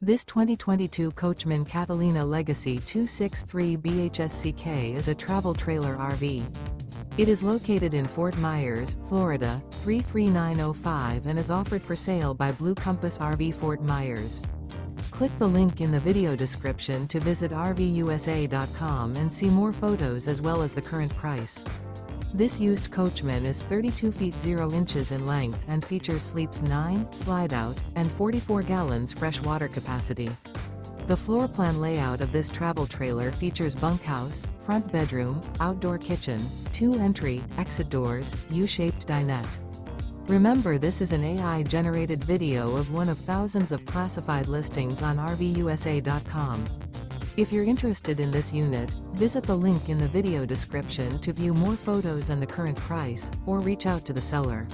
This 2022 Coachmen Catalina Legacy 263 BHSCK is a travel trailer RV. It is located in Fort Myers, Florida, 33905 and is offered for sale by Blue Compass RV Fort Myers. Click the link in the video description to visit RVUSA.com and see more photos as well as the current price. This used Coachman is 32 feet 0 inches in length and features sleeps 9, Slideout, and 44 gallons fresh water capacity. The floor plan layout of this travel trailer features bunkhouse, front bedroom, outdoor kitchen, 2 entry, exit doors, U-shaped dinette. Remember, this is an AI-generated video of one of thousands of classified listings on RVUSA.com. If you're interested in this unit, visit the link in the video description to view more photos and the current price, or reach out to the seller.